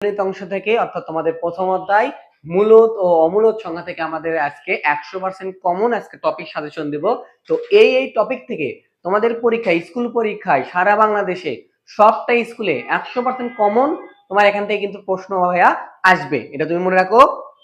গণিত অংশ থেকে অর্থাৎ তোমাদের প্রথম অধ্যায় মূলত ও অমূলত সংখ্যা থেকে আমাদের আজকে 100% কমন আজকে টপিক সাজেশন দিব। তো এই টপিক থেকে তোমাদের পরীক্ষায় স্কুল পরীক্ষায় সারা বাংলাদেশে সবটা স্কুলে 100% কমন তোমার এখান থেকে কিন্তু প্রশ্ন হয়ে আসবে, এটা তুমি মনে রাখো।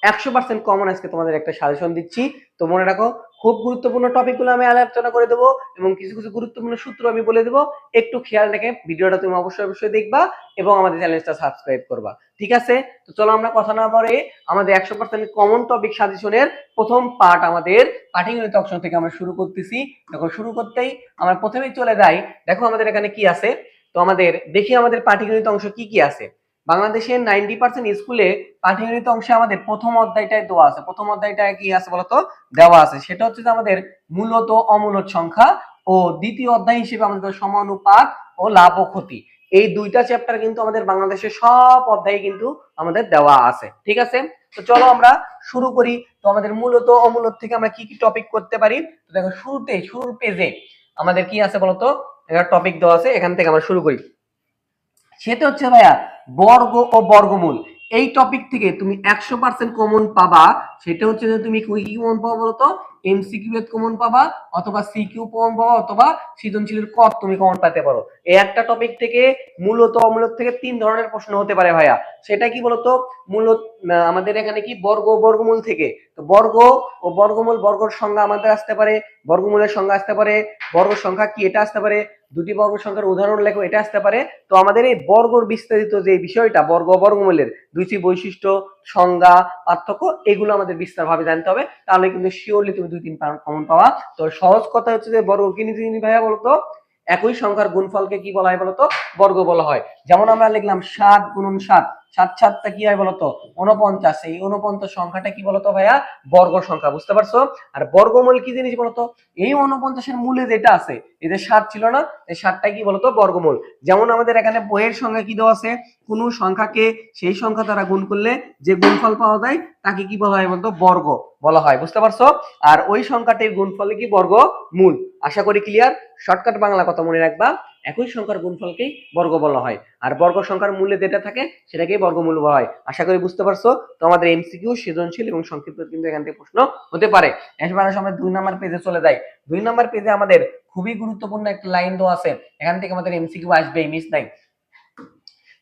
100% কমন আজকে তোমাদের একটা সাজেশন দিচ্ছি, তো মনে রাখো। খুব গুরুত্বপূর্ণ টপিকগুলো আমি আলোচনা করে দেবো এবং কিছু কিছু গুরুত্বপূর্ণ সূত্র আমি বলে দেবো। একটু খেয়াল রেখে ভিডিওটা তুমি অবশ্যই দেখবা এবং আমাদের চ্যানেলটা সাবস্ক্রাইব করবা, ঠিক আছে? তো চলো আমরা কথা না বলে আমাদের 100% কমন টপিক সাজেশনের প্রথম পার্ট আমাদের পাটিগণিত অংশ থেকে আমরা শুরু করতেছি। দেখো শুরু করতেই আমরা প্রথমেই চলে যাই। দেখো আমাদের এখানে কি আছে, তো আমাদের দেখি আমাদের পাটিগণিত অংশ কি কি আছে। বাংলাদেশের 90% স্কুলে পাটিগণিত অংশে আমাদের প্রথম অধ্যায়টায় দেওয়া আছে। প্রথম অধ্যায়টায় কি আছে বলতো, দেওয়া আছে, সেটা হচ্ছে যে আমাদের মূলত অমূলত সংখ্যা, ও দ্বিতীয় অধ্যায় হিসেবে আমাদের সমানুপাত ও লাভ ও ক্ষতি। এই দুইটা চ্যাপ্টার কিন্তু আমাদের বাংলাদেশের সব অধ্যায়ে কিন্তু আমাদের দেওয়া আছে, ঠিক আছে? তো চলো আমরা শুরু করি। তো আমাদের মূলত অমূলত থেকে আমরা কি কি টপিক করতে পারি। তো দেখো শুরুর পেজে আমাদের কি আছে বলতো, একটা টপিক দেওয়া আছে, এখান থেকে আমরা শুরু করি। সেটা হচ্ছে ভাইয়া বর্গ ও বর্গমূল। এই টপিক থেকে তুমি 100% কমন পাবা। সেটা হচ্ছে যে তুমি কি কমন পাবা বলতো, এমসিকিউ এর কমন পাবা, অথবা সিকিউ কমন পাবা, অথবা সৃজনশীলের ক তুমি কমন পেতে পারো। এই একটা টপিক থেকে মূলত অমূলত থেকে 3 ধরনের প্রশ্ন হতে পারে ভাইয়া। সেটা কি বলতো, মূলত আমাদের এখানে কি বর্গ ও বর্গমূল থেকে। তো বর্গ ও বর্গমূল, বর্গের সংজ্ঞা আমাদের আসতে পারে, বর্গমূলের সংজ্ঞা আসতে পারে, বর্গ সংখ্যা কি এটা আসতে পারে, দুটি বর্গ সংখ্যার উদাহরণ লেখো এটা আসতে পারে। তো আমাদের এই বর্গর বিস্তারিত যে বিষয়টা, বর্গ বর্গমূলের দুইটি বৈশিষ্ট্য, সংজ্ঞা, পার্থক্য, এগুলো আমাদের বিস্তারভাবে জানতে হবে, তাহলে কিন্তু শিওরলি তুমি 2-3 কমন পাওয়া। তো সহজ কথা হচ্ছে যে বর্গ কি নিতে ভাইয়া বলতো, একই সংখ্যার গুণফলকে কি বলা হয় বলতো, বর্গ বলা হয়। যেমন আমরা লিখলাম 7 গুণন 7, 7 7টা কি হয় বলতো 49। এই 49 সংখ্যাটা কি বলতো ভাইয়া, বর্গ সংখ্যা, বুঝতে পারছো? আর বর্গমূল কি জিনিস বলতো, এই 49-এর মূলে যেটা আছে, এই যে 7 ছিল না, এই 7টা কি বলতো বর্গমূল। যেমন আমাদের এখানে বইয়ের সংখ্যা কি দেওয়া আছে, কোন সংখ্যাকে সেই সংখ্যা দ্বারা গুণ করলে যে গুণফল পাওয়া যায় তাকে কি বলা হয় বলতো, বর্গ বলা হয়, বুঝতে পারছো? আর ওই সংখ্যাটির গুণফলে কি বর্গমূল। আশা করি ক্লিয়ার। শর্টকাট বাংলা কথা মনে রাখবা, একই সংখ্যার গুণফলকেই বর্গ বলা হয়, আর বর্গ সংখ্যার মূলে যেটা থাকে সেটাকেই বর্গমূল বলা হয়। আশা করি বুঝতে পারছো। তো আমাদের এমসিকিউ, সৃজনশীল এবং সংক্ষিপ্ত কিন্তু এখান থেকে প্রশ্ন হতে পারে। এবার আমরা 2 নাম্বার পেজে চলে যাই। 2 নাম্বার পেজে আমাদের খুবই গুরুত্বপূর্ণ একটা লাইন দেওয়া আছে, এখান থেকে আমাদের এমসিকিউ আসবেই, মিস নাই।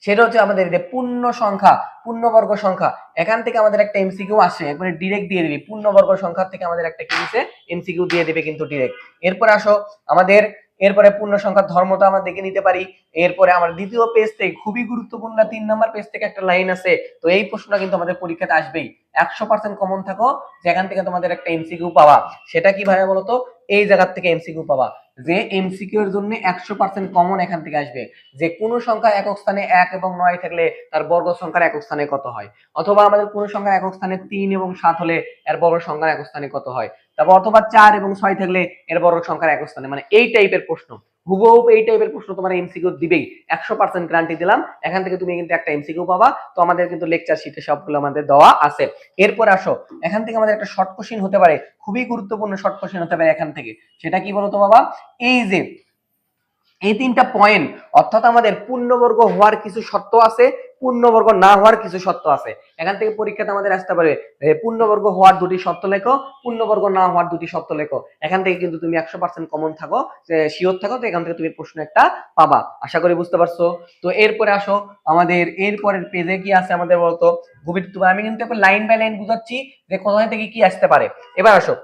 সেটা হচ্ছে আমাদের পূর্ণ সংখ্যা, পূর্ণবর্গ সংখ্যা, এখান থেকে আমাদের একটা এমসিকিউ আসে, একবারে ডিরেক্ট দিয়ে দিবি। পূর্ণবর্গ সংখ্যা থেকে আমাদের একটা কি দিছে, এমসিকিউ দিয়ে দিবে কিন্তু ডিরেক্ট। এরপরে আসো আমাদের, এরপরে পূর্ণ সংখ্যার ধর্মটা আমরা দেখে নিতে পারি। এরপরে আমার দ্বিতীয় পেজ থেকে খুবই গুরুত্বপূর্ণ 3 নাম্বার পেজ থেকে একটা লাইন আছে। তো এই প্রশ্নটা কিন্তু আমাদের পরীক্ষাতে আসবেই, 100% কমন থাকো, যেখান থেকে তোমাদের একটা এমসিকিউ পাওয়া। সেটা কি ভাইয়া বলতো, এই জায়গা থেকে এমসিকিউ পাবা, যে এমসিকিউ এর জন্য 100% কমন এখান থেকে আসবে, যে কোন সংখ্যা একক স্থানে 1 এবং 9 থাকলে তার বর্গ সংখ্যার একক স্থানে কত হয়, অথবা আমাদের কোন সংখ্যা একক স্থানে 3 এবং 7 হলে এর বর্গ সংখ্যার একক স্থানে কত হয়, তারপর অথবা 4 এবং 6 থাকলে এর বর্গ সংখ্যার একক স্থানে, মানে এই টাইপের প্রশ্ন, হুবহু এই টাইপের প্রশ্ন তোমার এমসিকিউ দিবেই, 100% গ্যারান্টি দিলাম। এখান থেকে তুমি কিন্তু একটা এমসিকিউ পাবা। তো আমাদের কিন্তু লেকচার শিটে সবগুলো আমাদের দেওয়া আছে। এরপর আসো, এখান থেকে আমাদের একটা শর্ট কোশ্চেন হতে পারে, খুবই গুরুত্বপূর্ণ শর্ট কোশ্চেন হতে পারে এখান থেকে। সেটা কি বলতো বাবা, এই যে এই 3টা পয়েন্ট, অর্থাৎ আমাদের পূর্ণবর্গ হওয়ার কিছু শর্ত আছে, পূর্ণবর্গ না হওয়ার কিছু শর্ত আছে। এখান থেকে পরীক্ষাতে আমাদের আসতে পারে পূর্ণবর্গ হওয়ার 2টি শর্ত লেখো, পূর্ণবর্গ না হওয়ার 2টি শর্ত লেখো। এখান থেকে কিন্তু তুমি 100% কমন থাকো, শিওর থাকো, তো এখান থেকে তুমি প্রশ্ন একটা পাবা। আশা করি বুঝতে পারছো। তো এরপরে আসো আমাদের এরপরের পেজে কি আছে আমাদের বলতো, গুরুত্বপূর্ণ, আমি কিন্তু লাইন বাই লাইন বুঝাচ্ছি যে কোথায় থেকে কি আসতে পারে। এবার আসো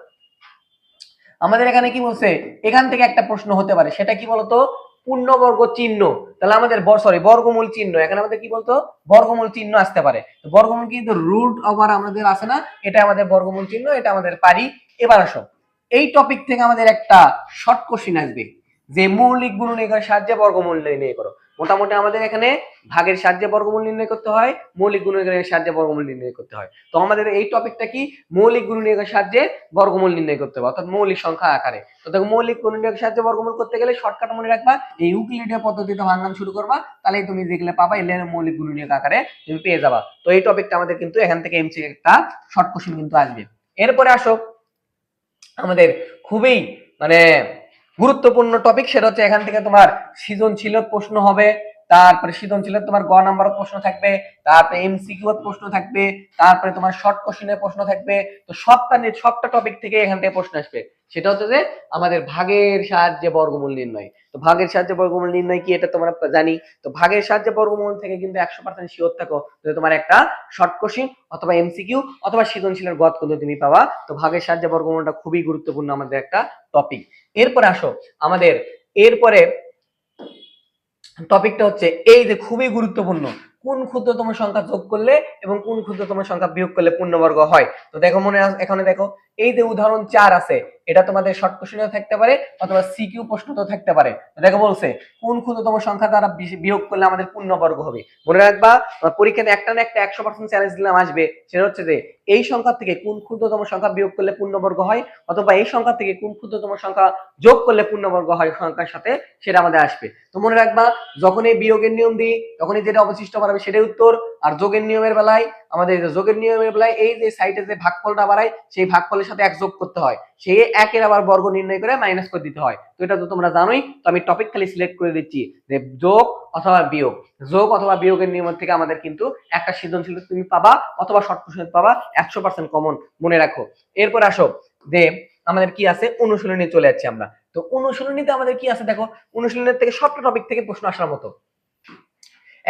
আমাদের এখানে কি বলছে, এখান থেকে একটা প্রশ্ন হতে পারে, সেটা কি বলতো, পূর্ণবর্গ চিহ্ন। তাহলে আমাদের বর্গমূল চিহ্ন, এখানে আমাদের কি বলতো, বর্গমূল চিহ্ন আসতে পারে। তো বর্গমূল কিন্তু রুট ওভার আমাদের আছে না, এটা আমাদের বর্গমূল চিহ্ন, এটা আমাদের পারি। এবার আসো, এই টপিক থেকে আমাদের একটা শর্ট কোশ্চেন আসবে, যে মৌলিক গুণনীয়কের সাহায্যে বর্গমূল নির্ণয় করো। মোটামুটি আমাদের এখানে ভাগের সাহায্যে বর্গমূল নির্ণয় করতে হয়, মৌলিক গুণনীয়কের সাহায্যে বর্গমূল নির্ণয় করতে হয়। তো আমাদের এই টপিকটা কি, মৌলিক গুণনীয়কের সাহায্যে বর্গমূল নির্ণয় করতে হবে, অর্থাৎ মৌলিক সংখ্যা আকারে। তো দেখো মৌলিক গুণনীয়কের সাহায্যে বর্গমূল করতে গেলে শর্টকাট মনে রাখবা, এই ইউক্লিডীয় পদ্ধতিতে ভাঙান শুরু করবা, তাহলে তুমি যেগুলো পাবা এলে মৌলিক গুণনীয়ক আকারে তুমি পেয়ে যাবা। তো এই টপিকটা আমাদের কিন্তু এখান থেকে এমসি একটা শর্ট কোশ্চেন কিন্তু আসবে। এরপরে আসো আমাদের খুবই মানে গুরুত্বপূর্ণ টপিক, সেটা হচ্ছে এখান থেকে তোমার সৃজনশীল প্রশ্ন হবে, তারপরে সৃজনশীলের তোমার গ নাম্বার প্রশ্ন থাকবে, তারপরে এমসিকিউ প্রশ্ন থাকবে, তারপরে তোমার শর্ট কোশ্চেনের প্রশ্ন থাকবে। তো সবটা টপিক থেকে এখান থেকে প্রশ্ন আসবে। সেটা হচ্ছে যে আমাদের ভাগের সাহায্যে বর্গমূল নির্ণয়। তো ভাগের সাহায্যে বর্গমূল নির্ণয় কি এটা তোমরা জানি। তো ভাগের সাহায্যে বর্গমূল থেকে কিন্তু 100% শিওর থাকো যে তোমার একটা শর্ট কোশ্চেন অথবা এমসিকিউ অথবা সৃজনশীলের গদ কিন্তু তুমি পাবা। তো ভাগের সাহায্যে বর্গমূলটা খুবই গুরুত্বপূর্ণ আমাদের একটা টপিক। এরপরে আসো আমাদের এরপরে টপিকটা হচ্ছে এই যে খুবই গুরুত্বপূর্ণ, কোন ক্ষুদ্রতম সংখ্যা যোগ করলে এবং কোন ক্ষুদ্রতম সংখ্যা বিয়োগ করলে পূর্ণবর্গ হয়। তো দেখো এখানে দেখো এই যে উদাহরণ 4 আছে, এটা তোমাদের শর্ট কোশ্চেনেও থাকতে পারে অথবা সিকিউ প্রশ্নতেও থাকতে পারে। দেখো বলছে কোন ক্ষুদ্রতম সংখ্যা দ্বারা বিয়োগ করলে আমাদের পূর্ণবর্গ হবে। মনে রাখবা পরীক্ষাতে একটা না একটা 100% চ্যালেঞ্জ দিলাম আসবে, সেটা হচ্ছে যে এই সংখ্যা থেকে কোন ক্ষুদ্রতম সংখ্যা বিয়োগ করলে পূর্ণবর্গ হয় অথবা এই সংখ্যা থেকে কোন ক্ষুদ্রতম সংখ্যা যোগ করলে পূর্ণবর্গ হয় সংখ্যার সাথে, সেটা আমাদের আসবে। তো মনে রাখবা যখন এই বিয়োগের নিয়ম দিই তখনই যেটা অবশিষ্ট বাড়াবে সেটাই উত্তর। আর যোগের নিয়মের বেলায় আমাদের যোগের নিয়মের বেলায় এই যে সাইডে যে ভাগফলটা বাড়ায় সেই ভাগফলের সাথে এক যোগ করতে হয়, সেই একের আবার বর্গ নির্ণয় করে মাইনাস করে দিতে হয়। তো এটা তো তোমরা জানোই। তো আমি টপিক খালি সিলেক্ট করে দিচ্ছি যে যোগ অথবা বিয়োগ। যোগ অথবা বিয়োগের নিয়ম থেকে আমাদের কিন্তু একটা সৃজনশীল তুমি পাবা অথবা শর্ট কোশ্চেন পাবা 100% কমন, মনে রাখো। এরপর আসো যে আমাদের কি আছে, অনুশীলনী চলে যাচ্ছে আমরা। তো অনুশীলনীতে আমাদের কি আছে দেখো, অনুশীলনের থেকে সবটা টপিক থেকে প্রশ্ন আসার মতো।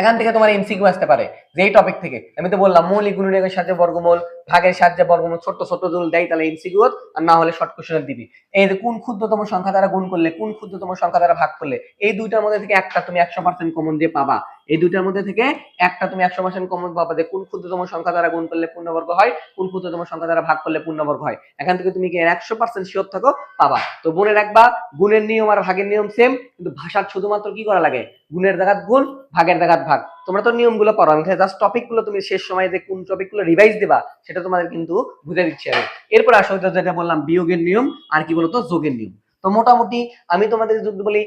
এখান থেকে তোমার এমসিকিউ আসতে পারে যে এই টপিক থেকে। আমি তো বললাম মৌলিক গুণনীয়কের সাহায্যে বর্গমূল, ভাগের সাহায্যে বর্গমূল, ছোট ছোট যদি দেয় তাহলে এমসিকিউ, আর না হলে শর্ট কোশ্চেন দিবি। এই যে কোন ক্ষুদ্রতম সংখ্যা দ্বারা গুণ করলে কোন ক্ষুদ্রতম সংখ্যা দ্বারা ভাগ করলে, এই দুইটার মধ্যে থেকে একটা তুমি 100% কমন দিয়ে পাবা। এই দুইটার মধ্যে থেকে একটা তুমি 100% কমন পাবা যে কোন ক্ষুদ্রতম সংখ্যা দ্বারা গুণ করলে পূর্ণবর্গ হয়, কোন ক্ষুদ্রতম সংখ্যা দ্বারা ভাগ করলে পূর্ণবর্গ হয়। এখান থেকে তুমি কি 100% শিওর থাকো পাবা। তো মনে রাখবা গুণের নিয়ম আর ভাগের নিয়ম সেম, কিন্তু ভাষার শুধুমাত্র কি করা লাগে, গুণের জায়গাত গুণ, ভাগের জায়গাত ভাগ। তোমরা তো নিয়মগুলো পড়ো, আমি জাস্ট টপিকগুলো তুমি শেষ সময় যে কোন টপিকগুলো রিভাইজ দিবা সেটা তোমাদের কিন্তু বুঝে দিচ্ছি আমি। এরপর আসো যেটা বললাম বিয়োগের নিয়ম আর কি বলতো যোগের নিয়ম। তো মোটামুটি আমি তোমাদের যদি বলি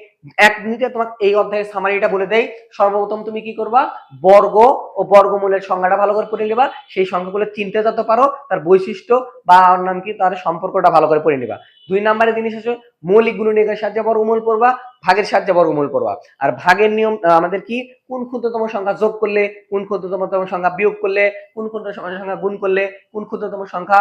1 মিনিটে তোমাকে এই অধ্যায়ের সামারিটা বলে দেই। সর্বপ্রথম তুমি কি করবা, বর্গ ও বর্গমূলের সংজ্ঞাটা ভালো করে পড়ে নিবা, সেই সংখ্যাগুলো চিনতে যত পারো তার বৈশিষ্ট্য বা নাম কি তার সম্পর্কটা ভালো করে পড়ে নিবা। 2 নম্বরে জিনিস আছে মৌলিক গুণনীয়কের সাহায্যে বর্গমূল পড়বা, ভাগের সাহায্যে বর্গমূল পড়বা। আর ভাগের নিয়ম আমাদের কি, কোন ক্ষুদ্রতম সংখ্যা যোগ করলে, কোন ক্ষুদ্রতম সংখ্যা বিয়োগ করলে, কোন ক্ষুদ্রতম সংখ্যা গুণ করলে, কোন ক্ষুদ্রতম সংখ্যা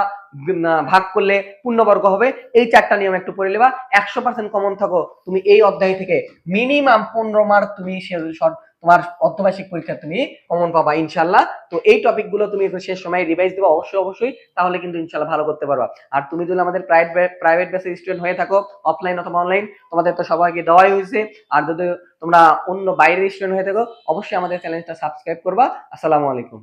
ভাগ করলে পূর্ণবর্গ হবে। এই 4টা নিয়ম একটু পড়ে নেবা। 100% কমন থাকো তুমি এই অধ্যায় থেকে মিনিমাম 15 মার্ক তুমি তোমার অর্ধবার্ষিক পরীক্ষা তুমি কমন পাবা ইনশাল্লাহ। তো এই টপিকগুলো তুমি শেষ সময় রিভাইজ দিবা অবশ্যই, তাহলে কিন্তু ইনশাল্লাহ ভালো করতে পারবা। আর তুমি যদি আমাদের প্রাইভেট বেসিস স্টুডেন্ট হয়ে থাকো, অফলাইন অথবা অনলাইন, তোমাদের তো সবাইকে দেওয়াই হয়েছে। আর যদি তোমরা অন্য বাইরের স্টুডেন্ট হয়ে থাকো অবশ্যই আমাদের চ্যানেলটা সাবস্ক্রাইব করবা। আসসালামু আলাইকুম।